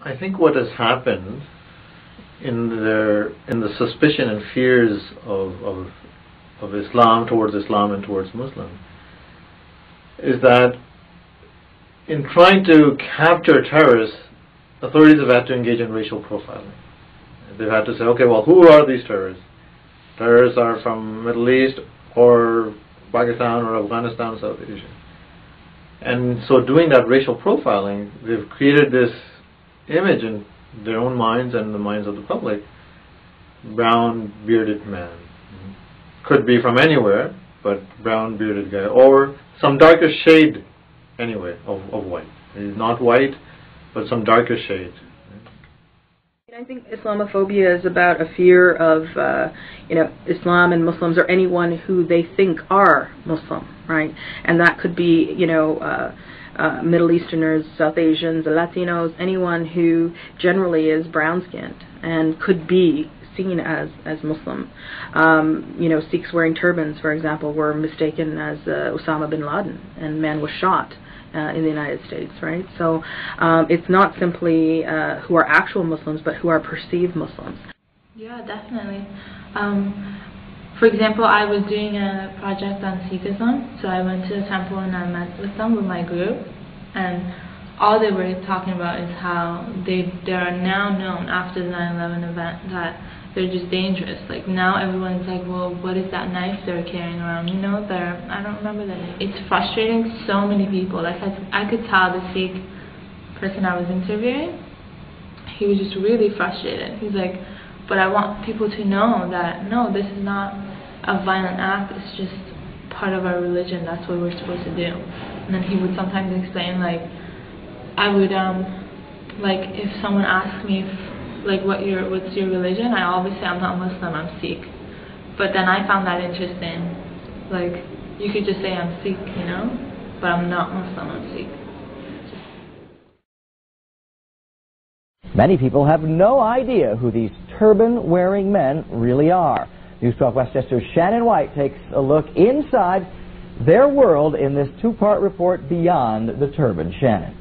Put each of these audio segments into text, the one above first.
I think what has happened in the suspicion and fears of Islam and towards Muslim is that in trying to capture terrorists, authorities have had to engage in racial profiling. They've had to say, okay, well, who are these terrorists? Terrorists are from Middle East or Pakistan or Afghanistan, South Asia. And so doing that racial profiling, they've created this image in their own minds and the minds of the public: brown bearded man. Could be from anywhere, but brown bearded guy, or some darker shade anyway of white. He's not white, but some darker shade. I think Islamophobia is about a fear of, Islam and Muslims, or anyone who they think are Muslim, right? And that could be, Middle Easterners, South Asians, Latinos, anyone who generally is brown-skinned and could be seen as Muslim. Sikhs wearing turbans, for example, were mistaken as Osama bin Laden, and man was shot in the United States, right? So it's not simply who are actual Muslims, but who are perceived Muslims. Yeah, definitely. For example, I was doing a project on Sikhism, so I went to a temple and I met with them with my group, and all they were talking about is how they are now known after the 9/11 event that they're just dangerous. Like now everyone's like, well, what is that knife they're carrying around? I don't remember the name. It's frustrating so many people. Like I could tell the Sikh person I was interviewing, he was just really frustrated. He's like, but I want people to know that no, this is not a violent act. It's just part of our religion. That's what we're supposed to do. And then he would sometimes explain, like, I would like if someone asks me what's your religion, I always say I'm not Muslim, I'm Sikh. But then I found that interesting. Like, you could just say I'm Sikh, but I'm not Muslim, I'm Sikh. Many people have no idea who these turban-wearing men really are. News 12 Westchester's Shannon White takes a look inside their world in this two-part report, Beyond the Turban. Shannon.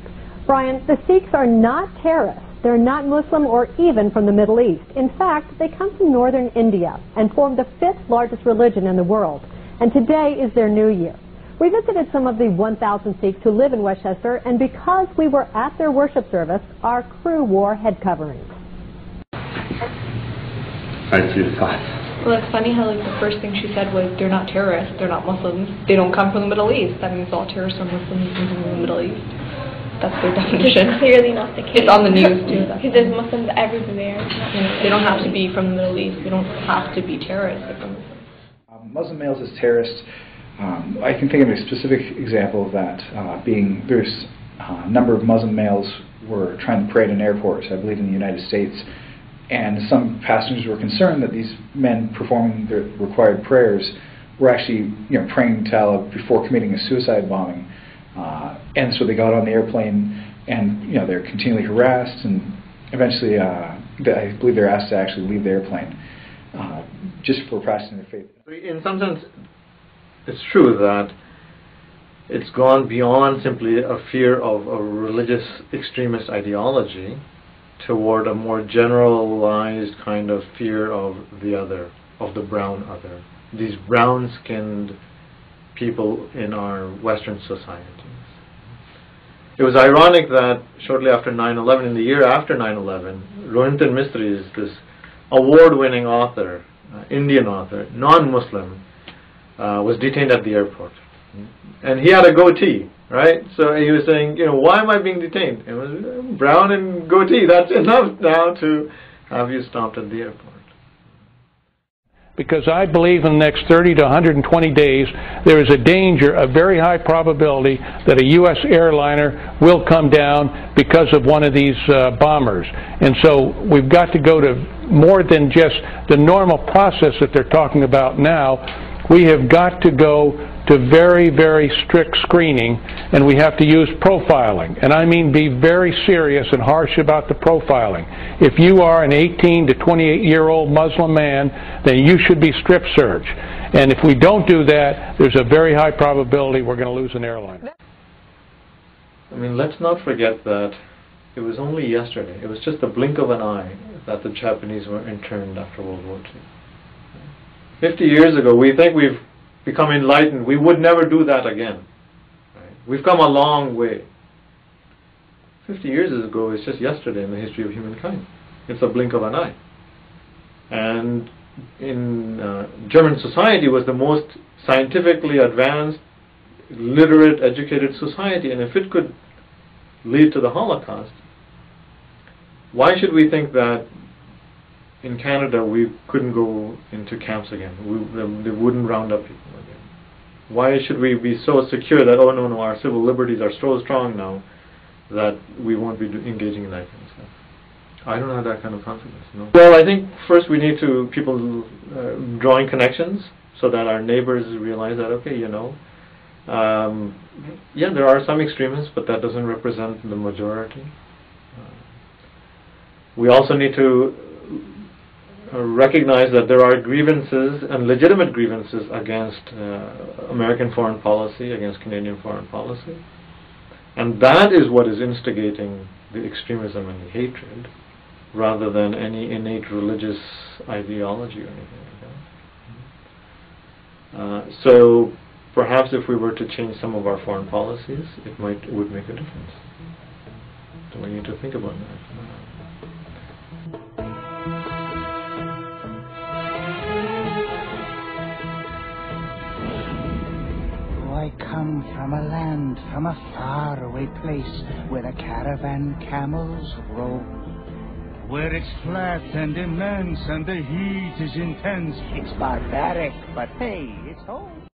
Brian, the Sikhs are not terrorists. They're not Muslim or even from the Middle East. In fact, they come from northern India and form the 5th largest religion in the world. And today is their new year. We visited some of the 1,000 Sikhs who live in Westchester, and because we were at their worship service, our crew wore head coverings. Right, 3 to 5. Well, it's funny how the first thing she said was they're not terrorists, they're not Muslims, they don't come from the Middle East. That means all terrorists are Muslims who come from the Middle East. That's their definition. It's clearly not the case. It's on the news too. Because there's Muslims everywhere. They don't have to be from the Middle East. They don't have to be terrorists. Muslim males as terrorists, I can think of a specific example of that being there's a number of Muslim males were trying to pray at an airport, I believe in the United States, and some passengers were concerned that these men performing the required prayers were actually praying to Allah before committing a suicide bombing. And so they got on the airplane, and they're continually harassed, and eventually, I believe they're asked to actually leave the airplane just for practicing their faith. In some sense, it's true that it's gone beyond simply a fear of a religious extremist ideology toward a more generalized kind of fear of the other, of the brown other, these brown-skinned people in our Western societies. It was ironic that shortly after 9/11, in the year after 9/11, Rohinton Mistry is this award-winning author, Indian author, non-Muslim, was detained at the airport. And he had a goatee, right? So he was saying, why am I being detained? It was brown and goatee. That's enough now to have you stopped at the airport. Because I believe in the next 30 to 120 days, there is a danger, a very high probability, that a U.S. airliner will come down because of one of these bombers. And so we've got to go to more than just the normal process that they're talking about now. We have got to go to very, very strict screening, and we have to use profiling. And I mean be very serious and harsh about the profiling. If you are an 18 to 28-year-old Muslim man, then you should be strip searched. And if we don't do that, there's a very high probability we're going to lose an airline. I mean, let's not forget that It was only yesterday, it was just the blink of an eye that the Japanese were interned after World War II. 50 years ago, we think we've become enlightened. We would never do that again. Right? We've come a long way. 50 years ago is just yesterday in the history of humankind. It's a blink of an eye. And in German society was the most scientifically advanced, literate, educated society, and if it could lead to the Holocaust, why should we think that in Canada we couldn't go into camps again? They wouldn't round up people again. Why should we be so secure that, oh no, our civil liberties are so strong now that we won't be engaging in that kind of stuff? I don't have that kind of confidence. No. Well, I think first we need to people drawing connections so that our neighbors realize that, okay, yeah, there are some extremists, but that doesn't represent the majority. We also need to recognize that there are grievances and legitimate grievances against American foreign policy, against Canadian foreign policy. And that is what is instigating the extremism and the hatred, rather than any innate religious ideology or anything like that. So perhaps if we were to change some of our foreign policies, it would make a difference. So we need to think about that. I come from a land, from a faraway place, where the caravan camels roam. Where it's flat and immense and the heat is intense. It's barbaric, but hey, it's home.